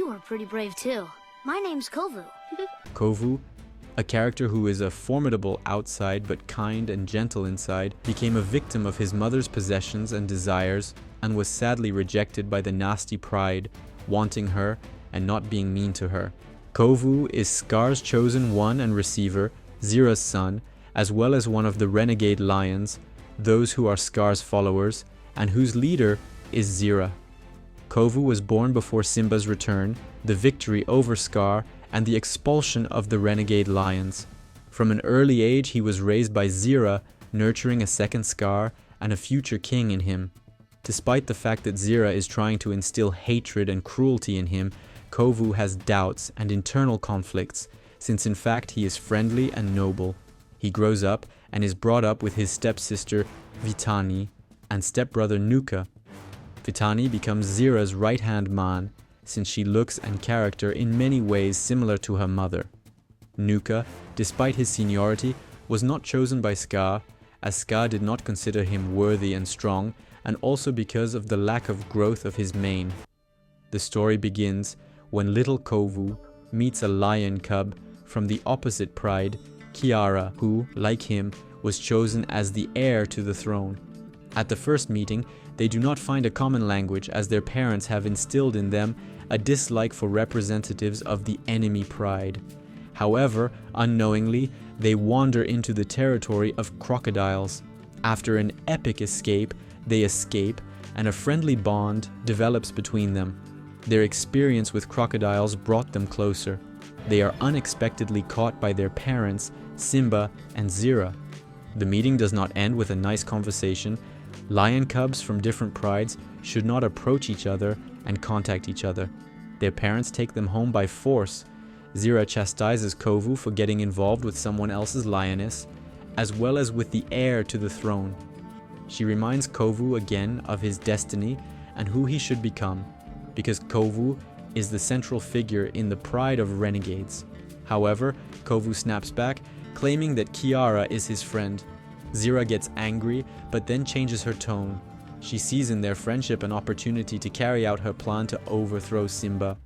You are pretty brave too. My name's Kovu. Kovu, a character who is a formidable outside but kind and gentle inside, became a victim of his mother's possessions and desires and was sadly rejected by the nasty pride, wanting her and not being mean to her. Kovu is Scar's chosen one and receiver, Zira's son, as well as one of the renegade lions, those who are Scar's followers, and whose leader is Zira. Kovu was born before Simba's return, the victory over Scar, and the expulsion of the renegade lions. From an early age he was raised by Zira, nurturing a second Scar and a future king in him. Despite the fact that Zira is trying to instill hatred and cruelty in him, Kovu has doubts and internal conflicts, since in fact he is friendly and noble. He grows up and is brought up with his stepsister Vitani and stepbrother Nuka. Vitani becomes Zira's right-hand man, since she looks and character in many ways similar to her mother. Nuka, despite his seniority, was not chosen by Scar, as Scar did not consider him worthy and strong, and also because of the lack of growth of his mane. The story begins when little Kovu meets a lion cub from the opposite pride, Kiara, who, like him, was chosen as the heir to the throne. At the first meeting, they do not find a common language as their parents have instilled in them a dislike for representatives of the enemy pride. However, unknowingly, they wander into the territory of crocodiles. After an epic escape, they escape, and a friendly bond develops between them. Their experience with crocodiles brought them closer. They are unexpectedly caught by their parents, Simba and Zira. The meeting does not end with a nice conversation. Lion cubs from different prides should not approach each other and contact each other. Their parents take them home by force. Zira chastises Kovu for getting involved with someone else's lioness, as well as with the heir to the throne. She reminds Kovu again of his destiny and who he should become, because Kovu is the central figure in the pride of renegades. However, Kovu snaps back, claiming that Kiara is his friend. Zira gets angry, but then changes her tone. She sees in their friendship an opportunity to carry out her plan to overthrow Simba.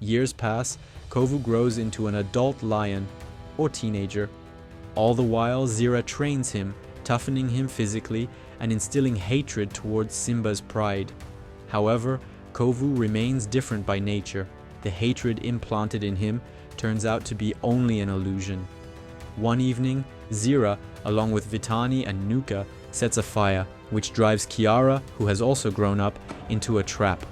Years pass, Kovu grows into an adult lion, or teenager. All the while, Zira trains him, toughening him physically and instilling hatred towards Simba's pride. However, Kovu remains different by nature. The hatred implanted in him turns out to be only an illusion. One evening, Zira, along with Vitani and Nuka, sets a fire, which drives Kiara, who has also grown up, into a trap.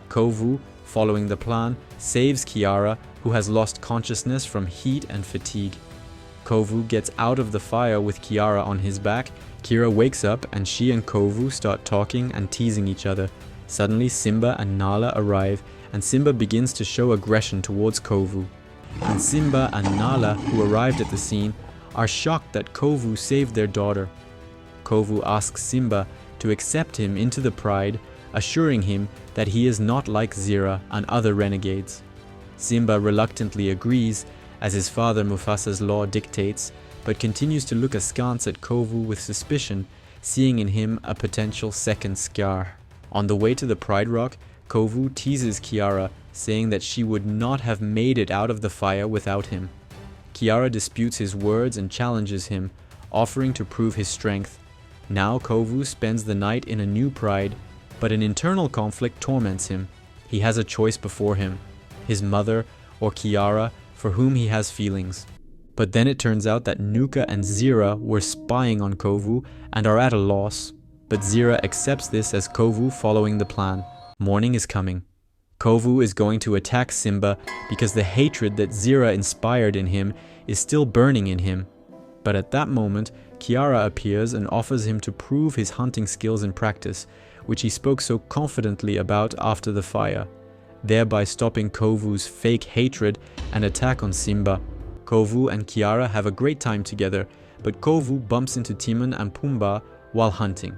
Kovu, following the plan, saves Kiara, who has lost consciousness from heat and fatigue. Kovu gets out of the fire with Kiara on his back. Kiara wakes up and she and Kovu start talking and teasing each other. Suddenly Simba and Nala arrive and Simba begins to show aggression towards Kovu. And Simba and Nala, who arrived at the scene, are shocked that Kovu saved their daughter. Kovu asks Simba to accept him into the pride, assuring him that he is not like Zira and other renegades. Simba reluctantly agrees, as his father Mufasa's law dictates, but continues to look askance at Kovu with suspicion, seeing in him a potential second Scar. On the way to the Pride Rock, Kovu teases Kiara, saying that she would not have made it out of the fire without him. Kiara disputes his words and challenges him, offering to prove his strength. Now Kovu spends the night in a new pride, but an internal conflict torments him. He has a choice before him, his mother or Kiara, for whom he has feelings. But then it turns out that Nuka and Zira were spying on Kovu and are at a loss. But Zira accepts this as Kovu following the plan. Morning is coming. Kovu is going to attack Simba because the hatred that Zira inspired in him is still burning in him. But at that moment, Kiara appears and offers him to prove his hunting skills in practice, which he spoke so confidently about after the fire, thereby stopping Kovu's fake hatred and attack on Simba. Kovu and Kiara have a great time together, but Kovu bumps into Timon and Pumbaa while hunting.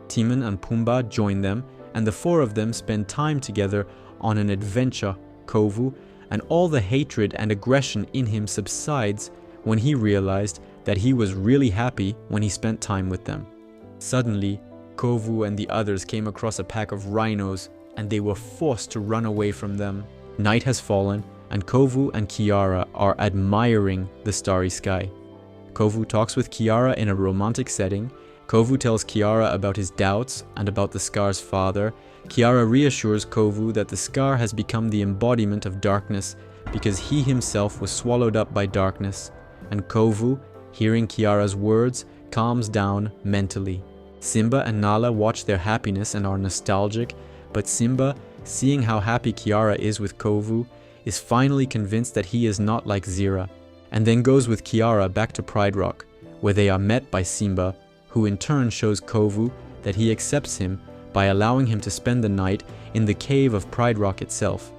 Timon and Pumbaa join them, and the four of them spend time together on an adventure. Kovu, and all the hatred and aggression in him subsides when he realized that he was really happy when he spent time with them. Suddenly, Kovu and the others came across a pack of rhinos, and they were forced to run away from them. Night has fallen, and Kovu and Kiara are admiring the starry sky. Kovu talks with Kiara in a romantic setting. Kovu tells Kiara about his doubts and about the scar's father. Kiara reassures Kovu that the scar has become the embodiment of darkness because he himself was swallowed up by darkness. And Kovu, hearing Kiara's words, calms down mentally. Simba and Nala watch their happiness and are nostalgic, but Simba, seeing how happy Kiara is with Kovu, is finally convinced that he is not like Zira, and then goes with Kiara back to Pride Rock, where they are met by Simba, who in turn shows Kovu that he accepts him by allowing him to spend the night in the cave of Pride Rock itself.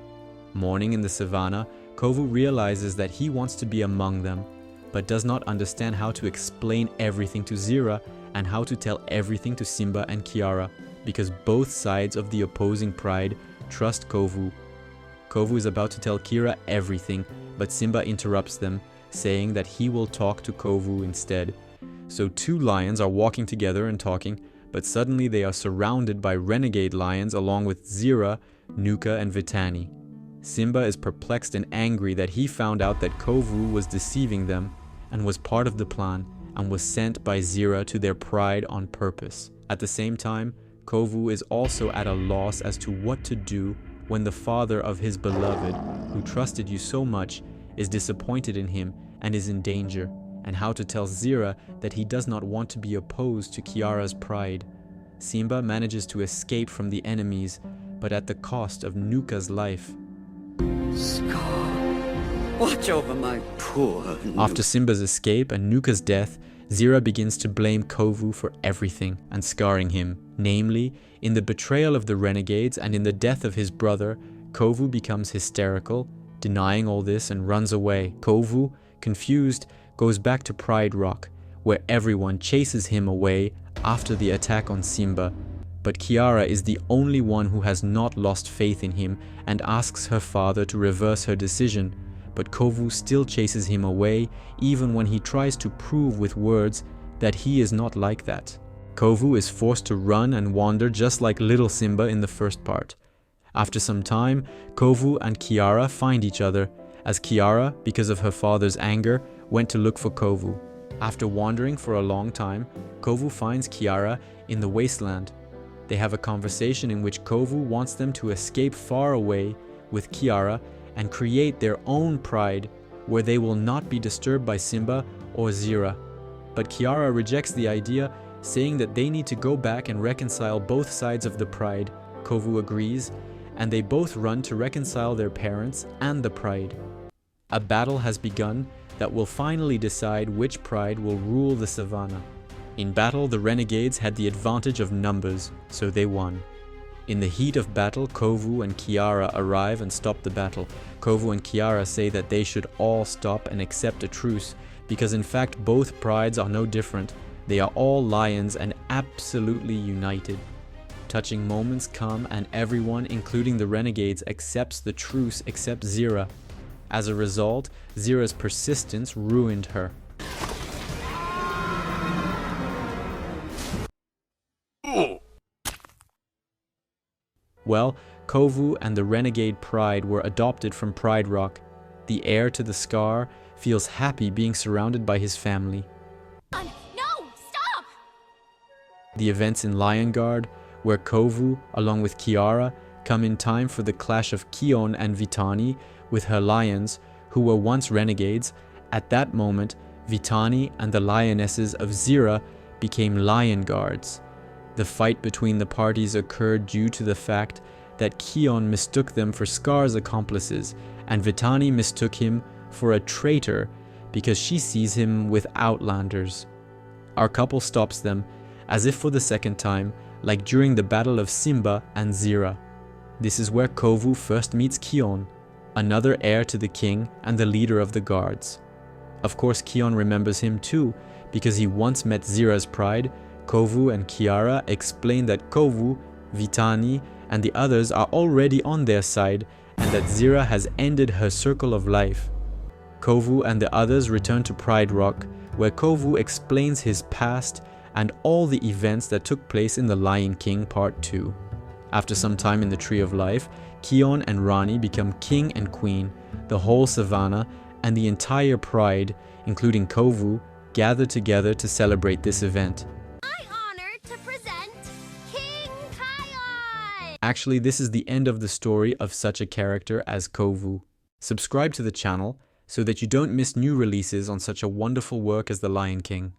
Morning in the savannah, Kovu realizes that he wants to be among them, but does not understand how to explain everything to Zira and how to tell everything to Simba and Kiara, because both sides of the opposing pride trust Kovu. Kovu is about to tell Kiara everything, but Simba interrupts them, saying that he will talk to Kovu instead. So two lions are walking together and talking, but suddenly they are surrounded by renegade lions along with Zira, Nuka, and Vitani. Simba is perplexed and angry that he found out that Kovu was deceiving them and was part of the plan and was sent by Zira to their pride on purpose. At the same time, Kovu is also at a loss as to what to do when the father of his beloved, who trusted you so much, is disappointed in him and is in danger, and how to tell Zira that he does not want to be opposed to Kiara's pride. Simba manages to escape from the enemies, but at the cost of Nuka's life. Scar, watch over my poor Nuka. After Simba's escape and Nuka's death, Zira begins to blame Kovu for everything and scarring him. Namely, in the betrayal of the renegades and in the death of his brother, Kovu becomes hysterical, denying all this and runs away. Kovu, confused, goes back to Pride Rock, where everyone chases him away after the attack on Simba. But Kiara is the only one who has not lost faith in him and asks her father to reverse her decision. But Kovu still chases him away, even when he tries to prove with words that he is not like that. Kovu is forced to run and wander just like little Simba in the first part. After some time, Kovu and Kiara find each other, as Kiara, because of her father's anger, went to look for Kovu. After wandering for a long time, Kovu finds Kiara in the wasteland. They have a conversation in which Kovu wants them to escape far away with Kiara and create their own pride where they will not be disturbed by Simba or Zira. But Kiara rejects the idea, saying that they need to go back and reconcile both sides of the pride. Kovu agrees, and they both run to reconcile their parents and the pride. A battle has begun that will finally decide which pride will rule the savannah. In battle, the renegades had the advantage of numbers, so they won. In the heat of battle, Kovu and Kiara arrive and stop the battle. Kovu and Kiara say that they should all stop and accept a truce, because in fact both prides are no different. They are all lions and absolutely united. Touching moments come and everyone, including the renegades, accepts the truce except Zira. As a result, Zira's persistence ruined her. Well, Kovu and the renegade pride were adopted from Pride Rock. The heir to the scar feels happy being surrounded by his family. No! Stop! The events in Lion Guard, where Kovu, along with Kiara, come in time for the clash of Kion and Vitani with her lions, who were once renegades. At that moment, Vitani and the lionesses of Zira became Lion Guards. The fight between the parties occurred due to the fact that Kion mistook them for Scar's accomplices, and Vitani mistook him for a traitor because she sees him with outlanders. Our couple stops them, as if for the second time, like during the battle of Simba and Zira. This is where Kovu first meets Kion, another heir to the king and the leader of the guards. Of course, Kion remembers him too, because he once met Zira's pride. Kovu and Kiara explain that Kovu, Vitani, and the others are already on their side, and that Zira has ended her circle of life. Kovu and the others return to Pride Rock, where Kovu explains his past and all the events that took place in The Lion King Part 2. After some time in the Tree of Life, Kion and Rani become king and queen, the whole savannah and the entire pride, including Kovu, gather together to celebrate this event. My honor to present King Kion! Actually, this is the end of the story of such a character as Kovu. Subscribe to the channel so that you don't miss new releases on such a wonderful work as The Lion King.